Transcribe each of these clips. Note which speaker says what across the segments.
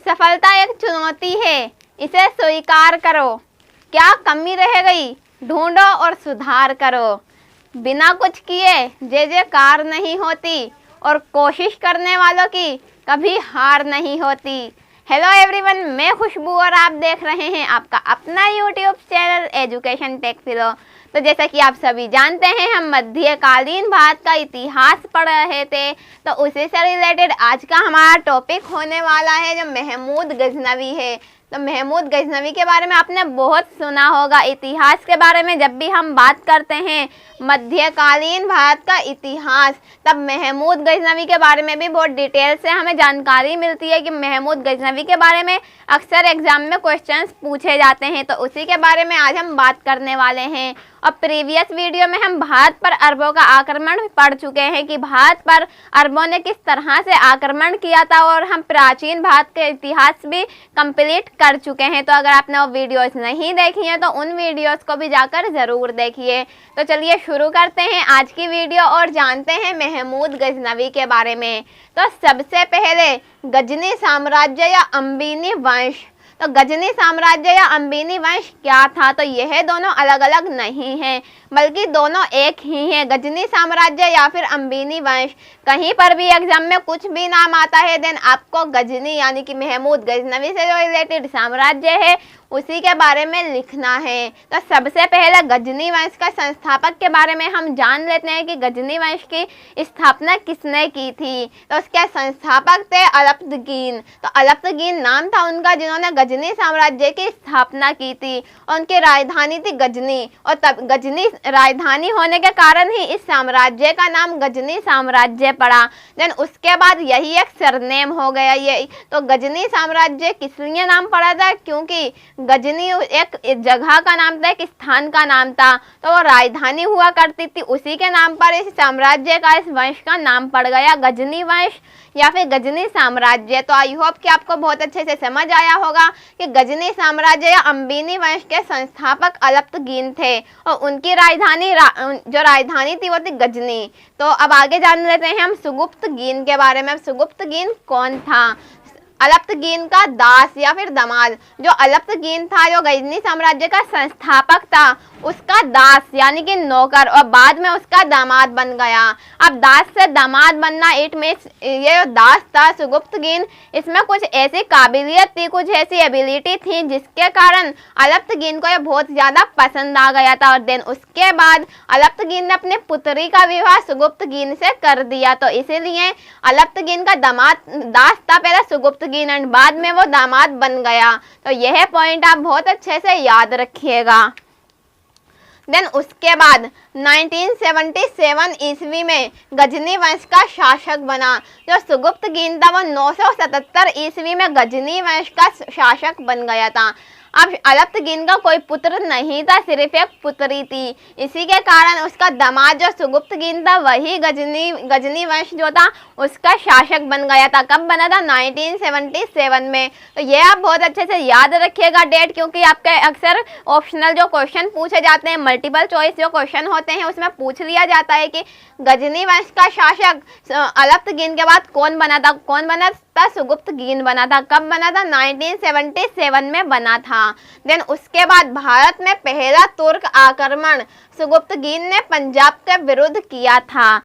Speaker 1: सफलता एक चुनौती है, इसे स्वीकार करो। क्या कमी रह गई, ढूंढो और सुधार करो। बिना कुछ किए जय जयकार नहीं होती और कोशिश करने वालों की कभी हार नहीं होती। हेलो एवरीवन, मैं खुशबू और आप देख रहे हैं आपका अपना यूट्यूब चैनल एजुकेशन टेक फिलो। तो जैसा कि आप सभी जानते हैं, हम मध्यकालीन भारत का इतिहास पढ़ रहे थे, तो उसी से रिलेटेड आज का हमारा टॉपिक होने वाला है जो महमूद गजनवी है। तो महमूद गजनवी के बारे में आपने बहुत सुना होगा। इतिहास के बारे में जब भी हम बात करते हैं मध्यकालीन भारत का इतिहास, तब महमूद गजनवी के बारे में भी बहुत डिटेल से हमें जानकारी मिलती है कि महमूद गजनवी के बारे में अक्सर एग्जाम में क्वेश्चंस पूछे जाते हैं। तो उसी के बारे में आज हम बात करने वाले हैं। और प्रीवियस वीडियो में हम भारत पर अरबों का आक्रमण पढ़ चुके हैं कि भारत पर अरबों ने किस तरह से आक्रमण किया था, और हम प्राचीन भारत के इतिहास भी कंप्लीट कर चुके हैं। तो अगर आपने वो वीडियोस नहीं देखी हैं तो उन वीडियोस को भी जाकर ज़रूर देखिए। तो चलिए शुरू करते हैं आज की वीडियो और जानते हैं महमूद गजनवी के बारे में। तो सबसे पहले गजनी साम्राज्य या अम्बीनी वंश। तो गजनी साम्राज्य या अम्बीनी वंश क्या था? तो यह दोनों अलग अलग नहीं हैं, बल्कि दोनों एक ही हैं। गजनी साम्राज्य या फिर अम्बीनी वंश, कहीं पर भी एग्जाम में कुछ भी नाम आता है देन आपको गजनी यानी कि महमूद गजनवी से जो रिलेटेड साम्राज्य है उसी के बारे में लिखना है। तो सबसे पहले गजनी वंश का संस्थापक के बारे में हम जान लेते हैं कि गजनी वंश की स्थापना किसने की थी। तो उसके संस्थापक थे अलप्तगीन। तो अलप्तगीन नाम था उनका, जिन्होंने गजनी साम्राज्य की स्थापना की थी। और उनकी राजधानी थी गजनी, और तब गजनी राजधानी होने के कारण ही इस साम्राज्य का नाम गजनी साम्राज्य पड़ा। देन उसके बाद यही एक सरनेम हो गया ये। तो गजनी साम्राज्य किस लिए नाम पड़ा था? क्योंकि गजनी एक जगह का नाम था, एक स्थान का नाम था, तो वो राजधानी हुआ करती थी। उसी के नाम पर इस साम्राज्य का, इस वंश का नाम पड़ गया गजनी वंश या फिर गजनी साम्राज्य। तो आई होप कि आपको बहुत अच्छे से समझ आया होगा कि गजनी साम्राज्य या अम्बीनी वंश के संस्थापक अलप्तगीन थे और उनकी राजधानी जो राजधानी थी वो थी गजनी। तो अब आगे जान लेते हैं हम सुगुप्तगीन के बारे में। सुगुप्तगीन कौन था? अलप्तगीन का दास या फिर दामाद। जो अलप्तगीन था, जो गजनी साम्राज्य का संस्थापक था, उसका दास यानी कि नौकर, और बाद में उसका दामाद बन गया। अब दास से दामाद बनना, इट मीन्स ये जो दास था सुगुप्तगीन, इसमें कुछ ऐसी काबिलियत थी, कुछ ऐसी एबिलिटी थी जिसके कारण अलप्तगीन को ये बहुत ज़्यादा पसंद आ गया था। और देन उसके बाद अलप्तगीन ने अपने पुत्री का विवाह सुगुप्तगीन से कर दिया। तो इसीलिए अलप्तगीन का दास था पहले सुगुप्तगीन, एंड बाद में वो दामाद बन गया। तो यह पॉइंट आप बहुत अच्छे से याद रखिएगा। देन उसके बाद 1977 ईस्वी में गजनी वंश का शासक बना। जो सुगुप्तगीन था वो 977 ईस्वी में गजनी वंश का शासक बन गया था। अब अलप्तगीन का कोई पुत्र नहीं था, सिर्फ एक पुत्री थी। इसी के कारण उसका दामाद जो सुगुप्तगीन था वही गजनी वंश जो था उसका शासक बन गया था। कब बना था? 1977 में। तो ये आप बहुत अच्छे से याद रखिएगा डेट, क्योंकि आपके अक्सर ऑप्शनल जो क्वेश्चन पूछे जाते हैं, मल्टीपल चॉइस जो क्वेश्चन होते हैं, उसमें पूछ लिया जाता है कि गजनी वंश का शासक अलप्तगीन के बाद कौन बना था। कौन बना था? सुगुप्तगीन बना था। कब बना था? 1977 में बना था। देन उसके बाद भारत में पहला तुर्क आक्रमण सुगुप्तगीन ने पंजाब के विरुद्ध किया था।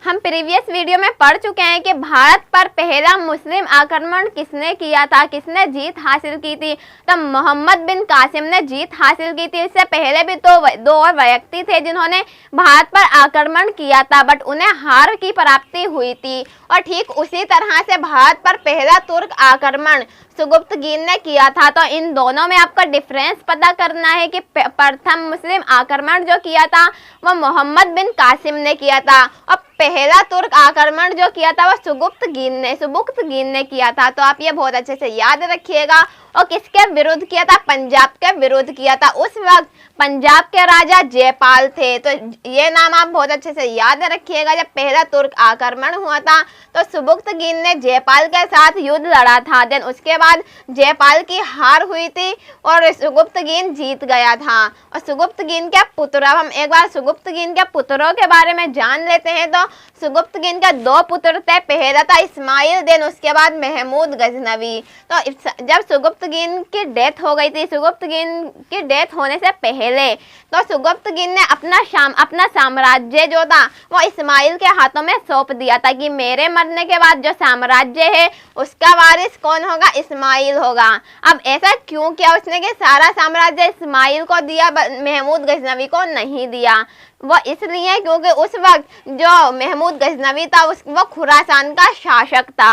Speaker 1: हम प्रीवियस वीडियो में पढ़ चुके हैं कि भारत पर पहला मुस्लिम आक्रमण किसने किया था, किसने जीत हासिल की थी? तो मोहम्मद बिन कासिम ने जीत हासिल की थी। इससे पहले भी दो और व्यक्ति थे जिन्होंने भारत पर आक्रमण किया था, बट उन्हें हार की प्राप्ति हुई थी। और ठीक उसी तरह से भारत पर पहला तुर्क आक्रमण सुगुप्तगीन ने किया था। तो इन दोनों में आपका डिफरेंस पता करना है कि प्रथम मुस्लिम आक्रमण जो किया था वो मोहम्मद बिन कासिम ने किया था, और पहला तुर्क आक्रमण जो किया था वो सुबुक्तगीन ने किया था। तो आप ये बहुत अच्छे से याद रखिएगा। और किसके विरुद्ध किया था? पंजाब के विरुद्ध किया था। उस वक्त पंजाब के राजा जयपाल थे। तो ये नाम आप बहुत अच्छे से याद रखिएगा। जब पहला तुर्क आक्रमण हुआ था तो सुबुक्तगीन ने जयपाल के साथ युद्ध लड़ा था। देन उसके बाद जयपाल की हार हुई थी और सुगुप्तगीन जीत गया था। और सुगुप्तगीन के पुत्र, अब हम एक बार सुगुप्तगीन के पुत्रों के बारे में जान लेते हैं। तो सुगुप्तगिन के 2 पुत्र थे, पहला था इस्माइल, देन उसके बाद महमूद गजनवी। तो जब सुगुप्तगिन की डेथ हो गई थी, सुगुप्तगिन की डेथ होने से पहले तो सुगुप्तगिन ने अपना साम्राज्य जो था वो इस्माइल के हाथों में सौंप दिया था कि मेरे मरने के बाद जो साम्राज्य है उसका वारिस कौन होगा, इस्माइल होगा। अब ऐसा क्यों किया उसने कि सारा साम्राज्य इस्माइल को दिया, महमूद गजनवी को नहीं दिया? वो इसलिए क्योंकि उस वक्त जो महमूद गजनवी था वो खुरासान का शासक था।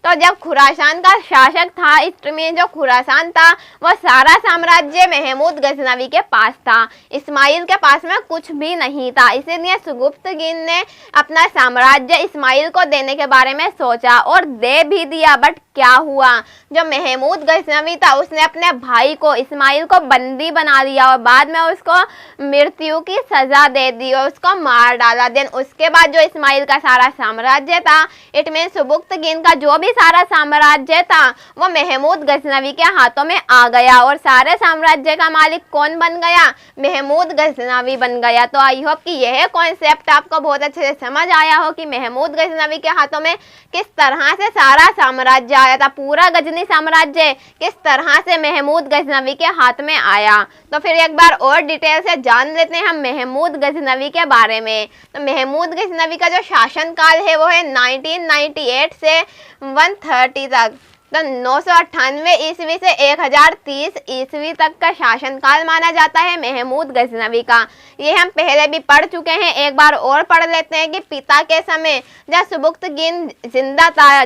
Speaker 1: तो जब खुरासान का शासक था, इसमें जो खुरासान था वो सारा साम्राज्य महमूद गजनवी के पास था, इस्माइल के पास में कुछ भी नहीं था। इसीलिए सुगुप्तगिन ने अपना साम्राज्य इस्माइल को देने के बारे में सोचा और दे भी दिया। बट क्या हुआ, जो महमूद गजनवी था उसने अपने भाई को, इस्माइल को बंदी बना लिया और बाद में उसको मृत्यु की सजा दे दी और उसको मार डाला। देन उसके बाद जो इस्माइल का सारा साम्राज्य था, इट मीन सुगुप्तगिन का जो भी सारा साम्राज्य था वो महमूद गजनवी के हाथों में आ गया और सारे साम्राज्य का मालिक कौन बन गया, महमूद गजनवी बन गया। तो आई होप कि यह कॉन्सेप्ट आपको बहुत अच्छे से समझ आया हो कि महमूद गजनवी के हाथों में किस तरह से सारा साम्राज्य आया था, पूरा गजनी साम्राज्य किस तरह से महमूद गजनवी के हाथ में आया। तो फिर एक बार और डिटेल से जान लेते हैं हम महमूद गजनवी के बारे में। तो महमूद गजनवी का जो शासनकाल है वो है 1998 से 130 तक। तो 998 ईस्वी से 1030 ईस्वी तक का शासनकाल माना जाता है महमूद गजनवी का। ये हम पहले भी पढ़ चुके हैं, एक बार और पढ़ लेते हैं कि पिता के समय जब सुगुप्तगिन जिंदा था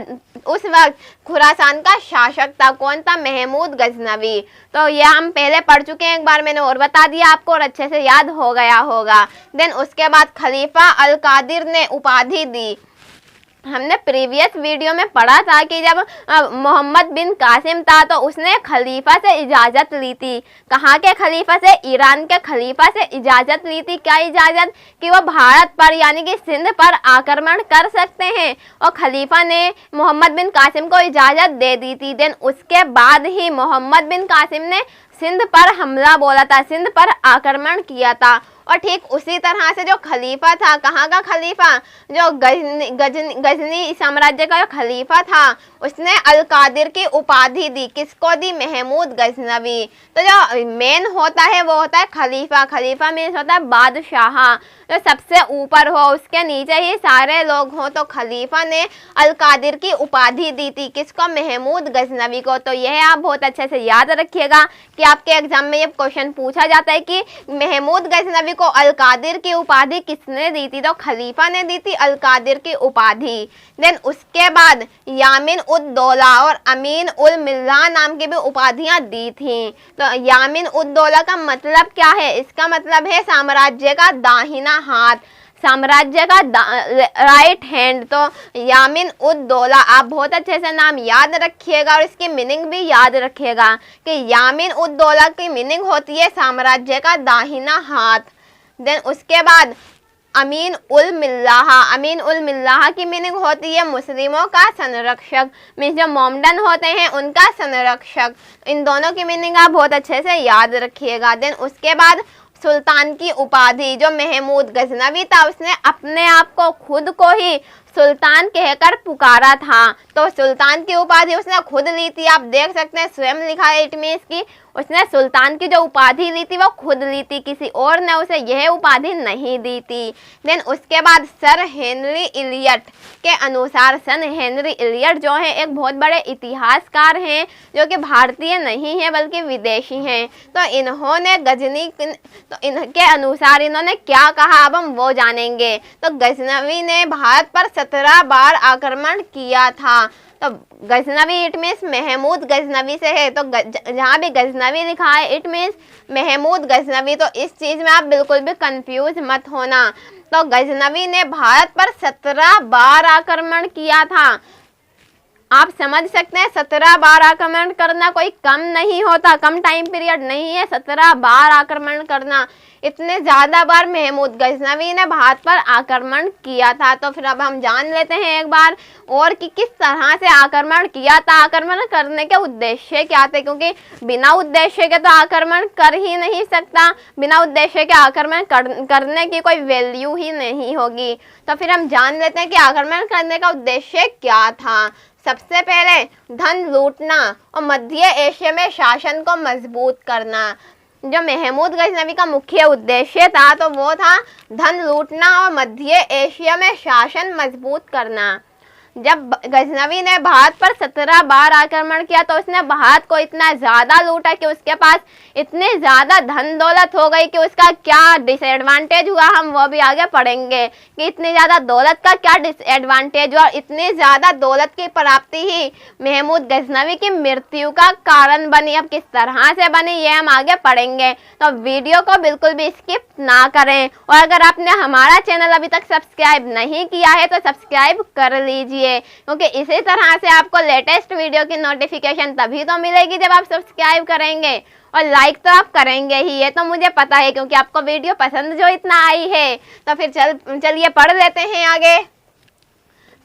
Speaker 1: उस वक्त खुरासान का शासक था, कौन था, महमूद गजनवी। तो ये हम पहले पढ़ चुके हैं, एक बार मैंने और बता दिया आपको और अच्छे से याद हो गया होगा। देन उसके बाद खलीफा अल कादिर ने उपाधि दी। हमने प्रीवियस वीडियो में पढ़ा था कि जब मोहम्मद बिन कासिम था तो उसने खलीफा से इजाज़त ली थी। कहाँ के खलीफा से, ईरान के खलीफा से इजाज़त ली थी। क्या इजाज़त, कि वो भारत पर यानी कि सिंध पर आक्रमण कर सकते हैं और खलीफा ने मोहम्मद बिन कासिम को इजाज़त दे दी थी। देन उसके बाद ही मोहम्मद बिन कासिम ने सिंध पर हमला बोला था, सिंध पर आक्रमण किया था। और ठीक उसी तरह से जो खलीफा था, कहाँ का खलीफा, जो गजनी साम्राज्य का जो खलीफा था उसने अल कादिर की उपाधि दी। किसको दी, महमूद गजनवी। तो जो मेन होता है वो होता है खलीफा। खलीफा मीन्स होता है बादशाह, जो सबसे ऊपर हो, उसके नीचे ही सारे लोग हों। तो खलीफा ने अल कादिर की उपाधि दी थी, किसको, महमूद गजनवी को। तो यह आप बहुत अच्छे से याद रखिएगा कि आपके एग्जाम में ये क्वेश्चन पूछा जाता है कि महमूद गजनवी को अल कादिर की उपाधि किसने दी थी, तो खलीफा ने दी थी अल कादिर की उपाधि। देन उसके बाद यामिन उद दौला और अमीन उल मिल्ला नाम की भी उपाधियां दी थी। तो यामिन उद दौला का मतलब क्या है, इसका मतलब है साम्राज्य का दाहिना हाथ, साम्राज्य का राइट हैंड। तो यामिन उद दौला, आप बहुत अच्छे से नाम याद रखिएगा और इसकी मीनिंग भी याद रखिएगा कि यामिन उद दौला की मीनिंग होती है साम्राज्य का दाहिना हाथ। देन उसके बाद अमीन उल मिल्लाहा, अमीन उल मिल्लाहा की मीनिंग होती है मुस्लिमों का संरक्षक, मीन्स जो मोमडन होते हैं उनका संरक्षक। इन दोनों की मीनिंग आप बहुत अच्छे से याद रखिएगा। देन उसके बाद सुल्तान की उपाधि, जो महमूद गजनवी था उसने अपने आप को, खुद को ही सुल्तान कहकर पुकारा था। तो सुल्तान की उपाधि उसने खुद ली थी, आप देख सकते हैं स्वयं लिखा है, इट मीन्स की उसने सुल्तान की जो उपाधि ली थी वो खुद ली थी, किसी और ने उसे यह उपाधि नहीं दी थी। देन उसके बाद सर हेनरी इलियट के अनुसार, सर हेनरी इलियट जो है एक बहुत बड़े इतिहासकार हैं जो कि भारतीय नहीं है बल्कि विदेशी हैं। तो इन्होंने तो इनके अनुसार इन्होंने क्या कहा अब हम वो जानेंगे। तो गजनवी ने भारत पर 17 बार आक्रमण किया था। तो गजनवी इट मीन्स महमूद गजनवी से है, तो जहाँ भी गजनवी लिखा है इट मीन्स महमूद गजनवी। तो इस चीज़ में आप बिल्कुल भी कंफ्यूज मत होना। तो गजनवी ने भारत पर 17 बार आक्रमण किया था। आप समझ सकते हैं 17 बार आक्रमण करना कोई कम नहीं होता, कम टाइम पीरियड नहीं है 17 बार आक्रमण करना। इतने ज़्यादा बार महमूद गजनवी ने भारत पर आक्रमण किया था। तो फिर अब हम जान लेते हैं एक बार और कि किस तरह से आक्रमण किया था, आक्रमण करने के उद्देश्य क्या थे, क्योंकि बिना उद्देश्य के तो आक्रमण कर ही नहीं सकता, बिना उद्देश्य के आक्रमण करने की कोई वैल्यू ही नहीं होगी। तो फिर हम जान लेते हैं कि आक्रमण करने का उद्देश्य क्या था। सबसे पहले धन लूटना और मध्य एशिया में शासन को मजबूत करना। जो महमूद गजनवी का मुख्य उद्देश्य था तो वो था धन लूटना और मध्य एशिया में शासन मजबूत करना। जब गजनवी ने भारत पर 17 बार आक्रमण किया तो उसने भारत को इतना ज़्यादा लूटा कि उसके पास इतनी ज़्यादा धन दौलत हो गई कि उसका क्या डिसएडवांटेज हुआ हम वो भी आगे पढ़ेंगे कि इतनी ज़्यादा दौलत का क्या डिसएडवांटेज हुआ। इतनी ज़्यादा दौलत की प्राप्ति ही महमूद गजनवी की मृत्यु का कारण बनी। अब किस तरह से बनी ये हम आगे पढ़ेंगे, तो वीडियो को बिल्कुल भी स्किप ना करें। और अगर आपने हमारा चैनल अभी तक सब्सक्राइब नहीं किया है तो सब्सक्राइब कर लीजिए, क्योंकि इसी तरह से आपको लेटेस्ट वीडियो की नोटिफिकेशन तभी तो मिलेगी जब आप सब्सक्राइब करेंगे। और लाइक तो आप करेंगे ही, ये तो मुझे पता है क्योंकि आपको वीडियो पसंद जो इतना आई है। तो फिर चलिए पढ़ लेते हैं आगे।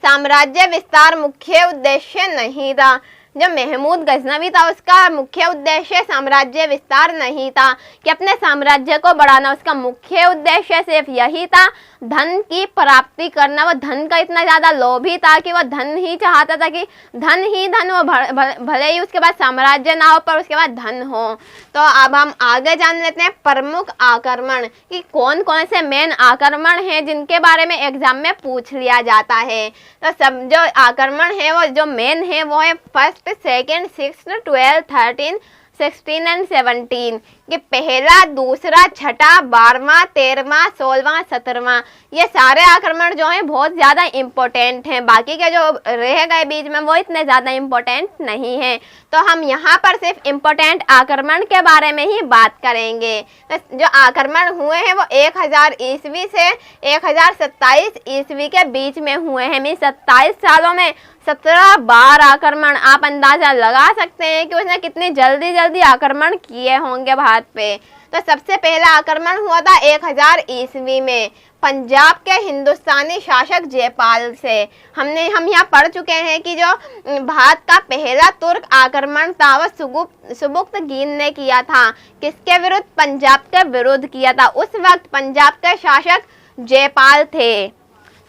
Speaker 1: साम्राज्य विस्तार मुख्य उद्देश्य नहीं था। जो महमूद गजनवी था उसका मुख्य उद्देश्य साम्राज्य विस्तार नहीं था कि अपने साम्राज्य को बढ़ाना, उसका मुख्य उद्देश्य सिर्फ यही था धन की प्राप्ति करना। वो धन का इतना ज़्यादा लोभी था कि वो धन ही चाहता था कि धन ही धन हो, भले ही उसके बाद साम्राज्य ना हो पर उसके बाद धन हो। तो अब हम आगे जान लेते हैं प्रमुख आक्रमण कि कौन कौन से मेन आक्रमण हैं जिनके बारे में एग्जाम में पूछ लिया जाता है। तो सब जो आक्रमण है वो जो मेन है वो है first, second, 6th, 12th, 13, 16 and 17 कि पहला, दूसरा, छठा, 12वां, 13वां, 16वां, 17वां ये सारे आक्रमण जो हैं बहुत ज़्यादा इम्पोर्टेंट हैं। बाकी के जो रह गए बीच में वो इतने ज़्यादा इम्पोर्टेंट नहीं हैं। तो हम यहाँ पर सिर्फ इम्पोर्टेंट आक्रमण के बारे में ही बात करेंगे। तो जो आक्रमण हुए हैं वो 1000 ईस्वी से 1027 ईस्वी के बीच में हुए हैं। मीन 27 सालों में 17 बार आक्रमण। आप अंदाज़ा लगा सकते हैं कि उसने कितनी जल्दी आक्रमण किए होंगे भारत पे। तो सबसे पहला आक्रमण हुआ था 1000 ईस्वी में पंजाब के हिंदुस्तानी शासक जयपाल से। हम यहाँ पढ़ चुके हैं कि जो भारत का पहला तुर्क आक्रमण था वह सुबुक्तगीन ने किया था। किसके विरुद्ध? पंजाब के विरुद्ध किया था। उस वक्त पंजाब के शासक जयपाल थे।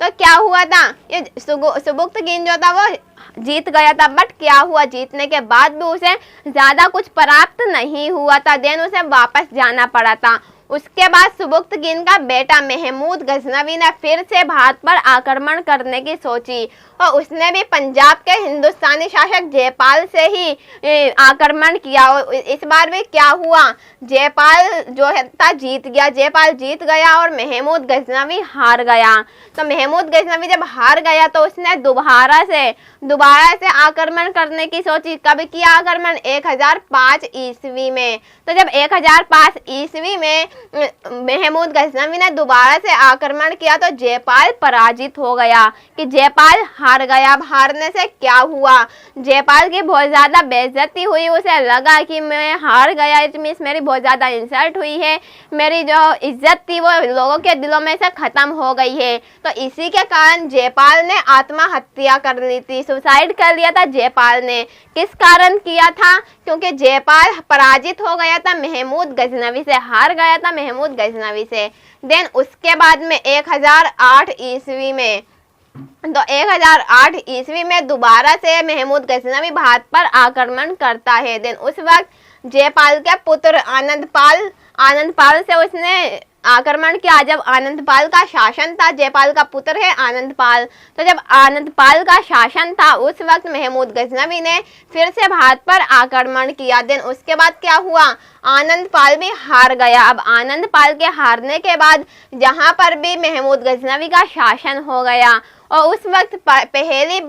Speaker 1: तो क्या हुआ था, ये सुबुक्तगीन जो था वो जीत गया था, बट क्या हुआ, जीतने के बाद भी उसे ज़्यादा कुछ प्राप्त नहीं हुआ था, देन उसे वापस जाना पड़ा था। उसके बाद सुबुक्तगीन का बेटा महमूद गजनवी ने फिर से भारत पर आक्रमण करने की सोची और उसने भी पंजाब के हिंदुस्तानी शासक जयपाल से ही आक्रमण किया। और इस बार भी क्या हुआ, जयपाल जो था जीत गया, जयपाल जीत गया और महमूद गजनवी हार गया। तो महमूद गजनवी जब हार गया तो उसने दोबारा से आक्रमण करने की सोची। कब किया आक्रमण? 1005 ईस्वी में। तो जब 1005 ईस्वी में महमूद गजनवी ने दोबारा से आक्रमण किया तो जयपाल पराजित हो गया कि जयपाल हार गया। अब हारने से क्या हुआ, जयपाल की बहुत ज़्यादा बेइज्जती हुई। उसे लगा कि मैं हार गया, इट मीन्स मेरी बहुत ज़्यादा इंसल्ट हुई है, मेरी जो इज्जत थी वो लोगों के दिलों में से ख़त्म हो गई है। तो इसी के कारण जयपाल ने आत्महत्या कर ली थी, सुसाइड कर लिया था जयपाल ने। किस कारण किया था? क्योंकि जयपाल पराजित हो गया था महमूद गजनवी से, हार गया था महमूद गजनवी से। देन उसके बाद में 1008 ईस्वी में, तो 1008 ईस्वी में दोबारा से महमूद गजनवी भारत पर आक्रमण करता है। देन उस वक्त जयपाल के पुत्र आनंदपाल से उसने आक्रमण किया। जब आनंदपाल का शासन था, जयपाल का पुत्र है आनंदपाल, तो जब आनंदपाल का शासन था उस वक्त महमूद गजनवी ने फिर से भारत पर आक्रमण किया। देन उसके बाद क्या हुआ, आनंदपाल भी हार गया। अब आनंदपाल के हारने के बाद जहाँ पर भी महमूद गजनवी का शासन हो गया और उस वक्त पहली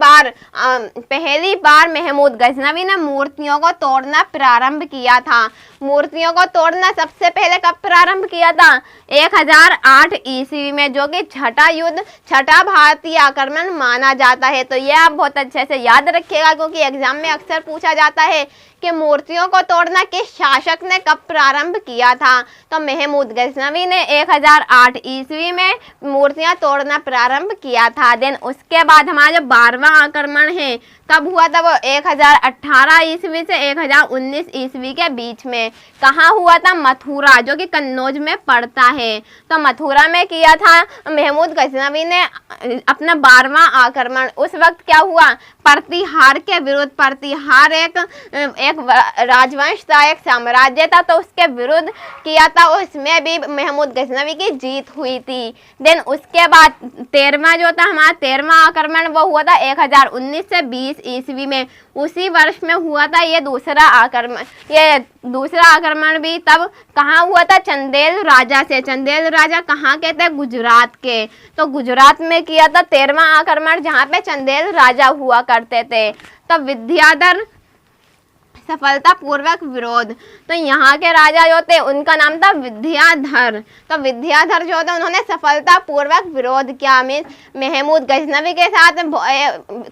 Speaker 1: बार महमूद गजनवी ने मूर्तियों को तोड़ना प्रारंभ किया था। मूर्तियों को तोड़ना सबसे पहले कब प्रारंभ किया था? 1008 ईस्वी में, जो कि छठा भारतीय आक्रमण माना जाता है। तो यह आप बहुत अच्छे से याद रखिएगा, क्योंकि एग्जाम में अक्सर पूछा जाता है कि मूर्तियों को तोड़ना किस शासक ने कब प्रारंभ किया था। तो महमूद गजनवी ने 1008 ईस्वी में मूर्तियां तोड़ना प्रारंभ किया था। देन उसके बाद हमारा जो 12वां आक्रमण है कब हुआ था? वो 1018 ईस्वी से 1019 ईस्वी के बीच में। कहाँ हुआ था? मथुरा, जो कि कन्नौज में पड़ता है। तो मथुरा में किया था महमूद गजनवी ने अपना 12वां आक्रमण। उस वक्त क्या हुआ? प्रतिहार के विरुद्ध, प्रतिहार एक राजवंश था, एक साम्राज्य था, तो उसके विरुद्ध किया था। उसमें भी महमूद गजनवी की जीत हुई थी। देन उसके बाद 13वां जो था हमारा 13वां आक्रमण, वो हुआ था 1019 से 20 ईस्वी में। उसी वर्ष में हुआ था ये दूसरा आक्रमण। ये दूसरा आक्रमण भी तब कहाँ हुआ था? चंदेल राजा से। चंदेल राजा कहाँ के थे? गुजरात के। तो गुजरात में किया था 13वां आक्रमण, जहाँ पे चंदेल राजा हुआ करते थे। तो विद्याधर सफलतापूर्वक विरोध। तो यहाँ के राजा जो थे उनका नाम था विद्याधर। तो विद्याधर जो थे उन्होंने सफलतापूर्वक विरोध किया, महमूद गजनवी के साथ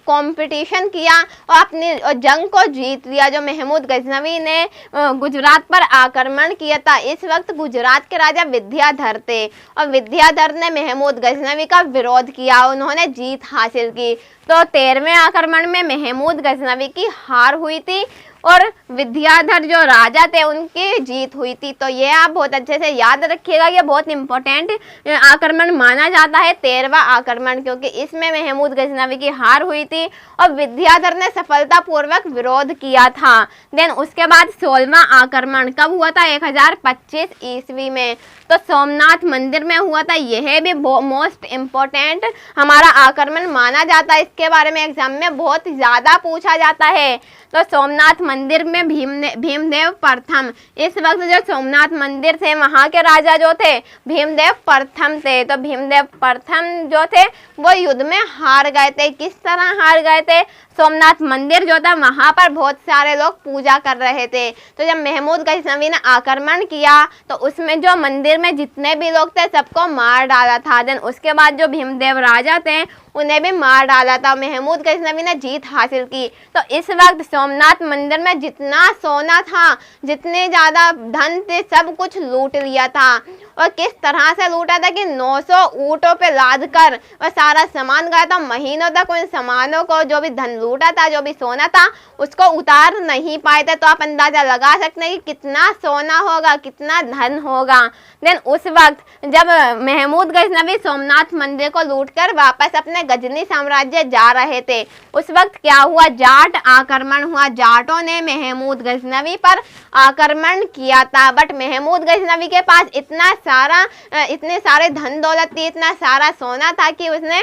Speaker 1: कंपटीशन किया और अपनी जंग को जीत लिया। जो महमूद गजनवी ने गुजरात पर आक्रमण किया था, इस वक्त गुजरात के राजा विद्याधर थे और विद्याधर ने महमूद गजनवी का विरोध किया, उन्होंने जीत हासिल की। तो 13वें आक्रमण में महमूद गजनवी की हार हुई थी और विद्याधर जो राजा थे उनकी जीत हुई थी। तो ये आप बहुत अच्छे से याद रखिएगा, ये बहुत इंपॉर्टेंट आक्रमण माना जाता है 13वां आक्रमण, क्योंकि इसमें महमूद गजनवी की हार हुई थी और विद्याधर ने सफलतापूर्वक विरोध किया था। देन उसके बाद 16वां आक्रमण कब हुआ था? 1025 ईस्वी में। तो सोमनाथ मंदिर में हुआ था। यह भी मोस्ट इम्पोर्टेंट हमारा आक्रमण माना जाता है, इसके बारे में एग्जाम में बहुत ज़्यादा पूछा जाता है। तो सोमनाथ मंदिर में भीमदेव प्रथम, इस वक्त जो सोमनाथ मंदिर थे वहाँ के राजा जो थे भीमदेव प्रथम थे। तो भीमदेव प्रथम जो थे वो युद्ध में हार गए थे। किस तरह हार गए थे? सोमनाथ मंदिर जो था वहाँ पर बहुत सारे लोग पूजा कर रहे थे। तो जब महमूद गजनवी ने आक्रमण किया तो उसमें जो मंदिर में जितने भी लोग थे सबको मार डाला था। देन उसके बाद जो भीमदेव राजा थे उन्हें भी मार डाला था। महमूद गजनवी ने जीत हासिल की। तो इस वक्त सोमनाथ मंदिर में जितना सोना था, जितने ज़्यादा धन थे, सब कुछ लूट लिया था। और किस तरह से लूटा था कि 900 ऊँटों पे लाद कर और सारा सामान गया था। महीनों तक उन सामानों को, जो भी धन लूटा था, जो भी सोना था, उसको उतार नहीं पाए थे। तो आप अंदाजा लगा सकते हैं कि कितना सोना होगा, कितना धन होगा। देन उस वक्त जब महमूद गजनवी सोमनाथ मंदिर को लूटकर वापस अपने गजनी साम्राज्य जा रहे थे, उस वक्त क्या हुआ? जाट आक्रमण हुआ। जाटों ने महमूद गजनवी पर आक्रमण किया था। बट महमूद गजनवी के पास इतने सारे धन दौलत थी, इतना सारा सोना था कि उसने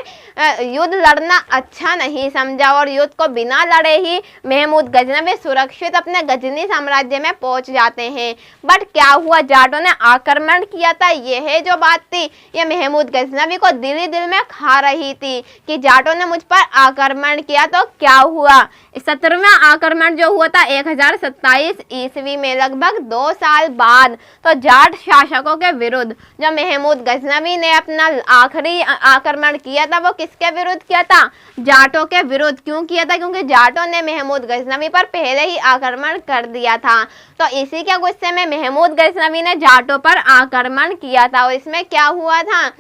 Speaker 1: युद्ध लड़ना अच्छा नहीं समझा और युद्ध को बिना लड़े ही महमूद गजनवी सुरक्षित अपने गजनी साम्राज्य में पहुंच जाते हैं। बट क्या हुआ? जाटों ने आक्रमण किया था। यह जो बात थी ये महमूद गजनवी को दिल ही दिल में खा रही थी कि जाटों ने मुझ पर आक्रमण किया। तो क्या हुआ? 17वां आक्रमण जो हुआ था 1027 ईस्वी में, लगभग 2 साल बाद, तो जाट शासकों के विरुद्ध जो महमूद गजनवी ने अपना आखिरी आक्रमण किया था वो किसके विरुद्ध किया था? जाटों के विरुद्ध। क्यों किया था? क्योंकि जाटों ने महमूद गजनवी पर पहले ही आक्रमण कर दिया था। तो इसी के गुस्से में महमूद गजनवी ने जाटों पर आक्रमण किया था और इसमें क्या हुआ था?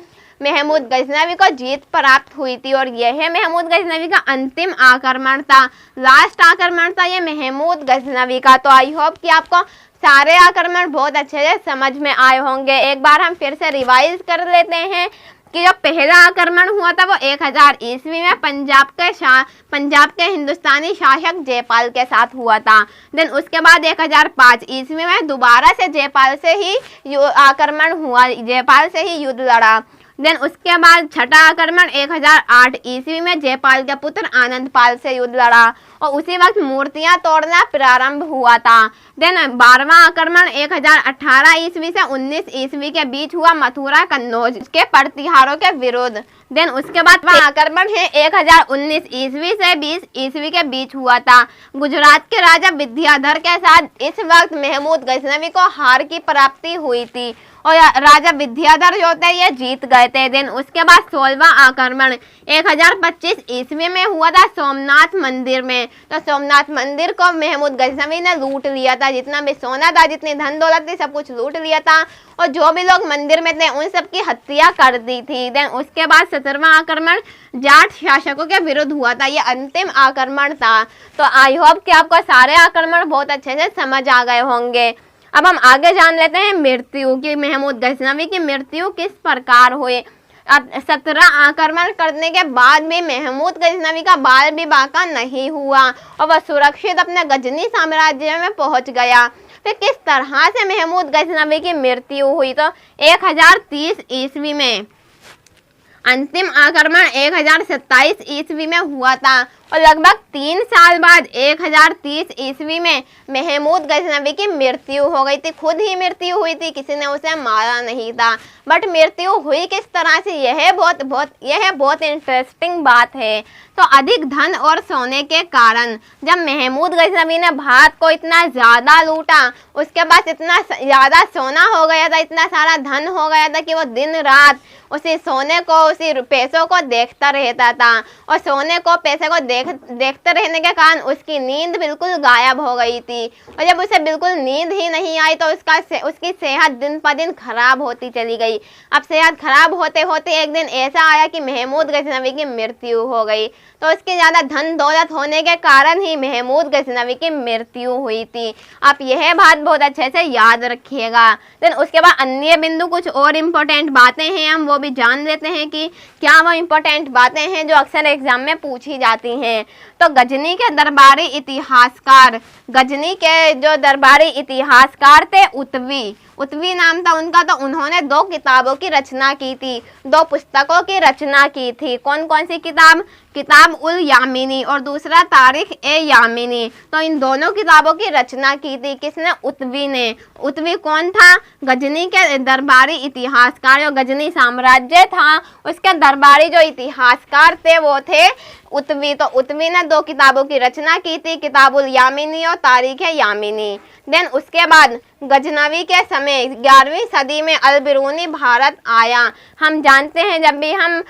Speaker 1: महमूद गजनवी को जीत प्राप्त हुई थी और यह महमूद गजनवी का अंतिम आक्रमण था, लास्ट आक्रमण था ये महमूद गजनवी का। तो आई होप कि आपको सारे आक्रमण बहुत अच्छे से समझ में आए होंगे। एक बार हम फिर से रिवाइज कर लेते हैं कि जो पहला आक्रमण हुआ था वो 1000 ईस्वी में पंजाब के हिंदुस्तानी शासक जयपाल के साथ हुआ था। देन उसके बाद 1005 ईस्वी में दोबारा से जयपाल से ही आक्रमण हुआ, जयपाल से ही युद्ध लड़ा। देन उसके बाद छठा आक्रमण 1008 ईस्वी में जयपाल के पुत्र आनंदपाल से युद्ध लड़ा और उसी वक्त मूर्तियां तोड़ना प्रारंभ हुआ था। देन 12वां आक्रमण 1018 ईस्वी से 19 ईस्वी के बीच हुआ मथुरा कन्नौज के प्रतिहारों के विरुद्ध। देन उसके बाद वह आक्रमण है 1019 ईस्वी से 20 ईस्वी के बीच हुआ था। गुजरात के राजा विद्याधर के साथ इस वक्त महमूद गजनवी को हार की प्राप्ति हुई थी और राजा विद्याधर जो थे ये जीत गए थे। देन उसके बाद 16वां आक्रमण 1025 ईस्वी में हुआ था सोमनाथ मंदिर में। तो सोमनाथ मंदिर को महमूद गजनवी ने लूट लिया था, जितना भी सोना था, जितनी धन दौलत थी, सब कुछ लूट लिया था और जो भी लोग मंदिर में थे उन सब की हत्या कर दी थी। देन उसके बाद 17वां आक्रमण जाट शासकों के विरुद्ध हुआ था, ये अंतिम आक्रमण था। तो आई होप कि आपको सारे आक्रमण बहुत अच्छे से समझ आ गए होंगे। अब हम आगे जान लेते हैं मृत्यु की। महमूद गजनवी की मृत्यु किस प्रकार हुई। 17 आक्रमण करने के बाद भी महमूद गजनवी का बाल विवाह का नहीं हुआ और वह सुरक्षित अपने गजनी साम्राज्य में पहुंच गया। फिर किस तरह से महमूद गजनवी की मृत्यु हुई। तो 1030 ईस्वी में अंतिम आक्रमण 1027 ईस्वी में हुआ था और लगभग 3 साल बाद 1030 ईस्वी में महमूद गजनवी की मृत्यु हो गई थी। खुद ही मृत्यु हुई थी, किसी ने उसे मारा नहीं था। बट मृत्यु हुई किस तरह से, यह बहुत इंटरेस्टिंग बात है। तो अधिक धन और सोने के कारण जब महमूद गजनवी ने भारत को इतना ज़्यादा लूटा, उसके पास इतना ज़्यादा सोना हो गया था, इतना सारा धन हो गया था कि वो दिन रात उसी सोने को, उसी पैसों को देखता रहता था और सोने को, पैसे को देखते रहने के कारण उसकी नींद बिल्कुल गायब हो गई थी और जब उसे बिल्कुल नींद ही नहीं आई तो उसकी सेहत दिन पर दिन खराब होती चली गई। अब सेहत खराब होते होते एक दिन ऐसा आया कि महमूद गजनवी की मृत्यु हो गई। तो उसके ज़्यादा धन दौलत होने के कारण ही महमूद गजनवी की मृत्यु हुई थी। आप यह बात बहुत अच्छे से याद रखिएगा। देन उसके बाद अन्य बिंदु, कुछ और इम्पोर्टेंट बातें हैं, हम वो भी जान लेते हैं कि क्या वो इम्पोर्टेंट बातें हैं जो अक्सर एग्जाम में पूछी जाती हैं। तो गजनी के दरबारी इतिहासकार, गजनी के जो दरबारी इतिहासकार थे उत्वी नाम था उनका, तो उन्होंने 2 किताबों की रचना की थी, 2 पुस्तकों की रचना की थी। कौन कौन सी किताब उल यामिनी और दूसरा तारीख ए यामिनी। तो इन दोनों किताबों की रचना की थी किसने, उत्वी ने। उत्वी कौन था, गजनी के दरबारी इतिहासकार, जो गजनी साम्राज्य था उसके दरबारी जो इतिहासकार थे वो थे उत्वी। तो उत्वी ने 2 किताबों की रचना की थी, किताबुल यामिनी और तारीख यामिनी। देन उसके बाद गजनवी के समय 11वीं सदी में अल बिरूनी भारत आया। हम जानते हैं जब भी हम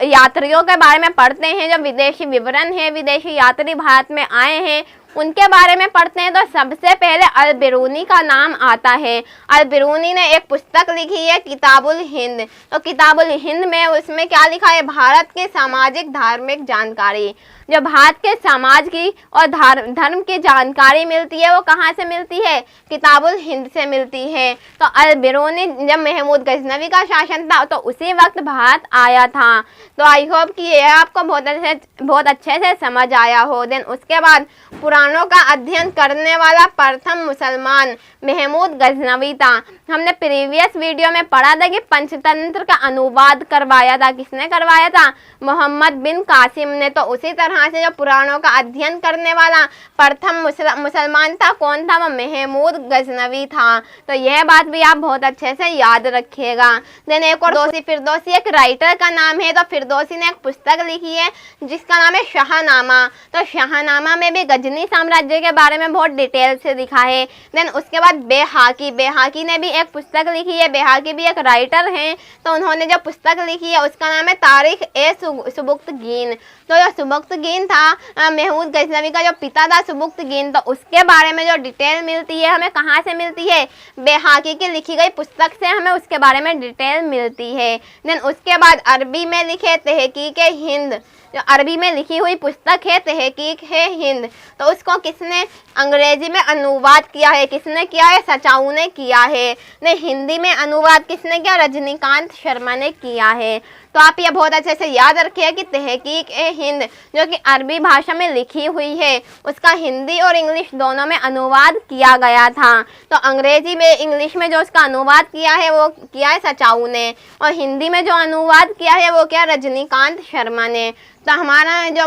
Speaker 1: यात्रियों के बारे में पढ़ते हैं, जो विदेशी विवरण है, विदेशी यात्री भारत में आए हैं उनके बारे में पढ़ते हैं, तो सबसे पहले अल बिरूनी का नाम आता है। अल बिरूनी ने एक पुस्तक लिखी है किताबुल हिंद। तो किताबुल हिंद में उसमें क्या लिखा है, भारत की सामाजिक धार्मिक जानकारी। जो भारत के समाज की और धर्म की जानकारी मिलती है वो कहाँ से मिलती है, किताबुल हिंद से मिलती है। तो अल बिरूनी जब महमूद गजनवी का शासन था तो उसी वक्त भारत आया था। तो आई होप कि ये आपको बहुत अच्छे से समझ आया हो। देन उसके बाद पुराणों का अध्ययन करने वाला प्रथम मुसलमान महमूद गजनवी था। हमने प्रीवियस वीडियो में पढ़ा था कि पंचतंत्र का अनुवाद करवाया था, किसने करवाया था, मोहम्मद बिन कासिम ने। तो उसी तरह से जो पुराणों का अध्ययन करने वाला प्रथम मुसलमान था, कौन था, वो महमूद गजनवी था। तो यह बात भी आप बहुत अच्छे से याद रखिएगा। देन एक और फिरदौसी एक राइटर का नाम है। तो फिरदौसी ने एक पुस्तक लिखी है जिसका नाम है शाहनामा। तो शाहनामा में भी गजनी साम्राज्य के बारे में बहुत डिटेल से लिखा है। देन उसके बाद बेहाकी ने भी एक पुस्तक लिखी है। बेहाकी भी एक राइटर हैं। तो उन्होंने जो पुस्तक लिखी है उसका नाम है तारीख ए सुबुक्तगीन। तो जो सुबुक्तगीन था महमूद गजनवी का जो पिता था सुबुक्तगीन, तो उसके बारे में जो डिटेल मिलती है हमें कहाँ से मिलती है, बेहाकी की लिखी गई पुस्तक से हमें उसके बारे में डिटेल मिलती है। देन उसके बाद अरबी में लिखे तहकीक हिंद, जो अरबी में लिखी हुई पुस्तक है तहकीक है हिंद, तो उसको किसने अंग्रेजी में अनुवाद किया है, किसने किया है, सचाऊ ने किया है। ने हिंदी में अनुवाद किसने किया, रजनीकांत शर्मा ने किया है। तो आप ये बहुत अच्छे से याद रखिए कि तहकीक-ए-हिंद जो कि अरबी भाषा में लिखी हुई है, उसका हिंदी और इंग्लिश दोनों में अनुवाद किया गया था। तो अंग्रेजी में, इंग्लिश में जो उसका अनुवाद किया है वो किया है सचाऊ ने, और हिंदी में जो अनुवाद किया है वो क्या, रजनीकांत शर्मा ने। तो हमारा जो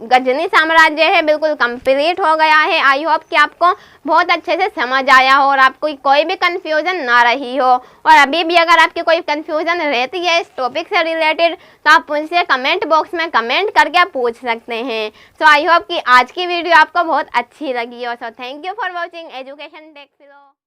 Speaker 1: गजनी साम्राज्य है बिल्कुल कंप्लीट हो गया है। आई होप कि आपको बहुत अच्छे से समझ आया हो और आपको कोई भी कंफ्यूजन ना रही हो। और अभी भी अगर आपकी कोई कंफ्यूजन रहती है इस टॉपिक से रिलेटेड तो आप मुझसे कमेंट बॉक्स में कमेंट करके आप पूछ सकते हैं। सो आई होप कि आज की वीडियो आपको बहुत अच्छी लगी हो। So thank you for watching education tech फिलो।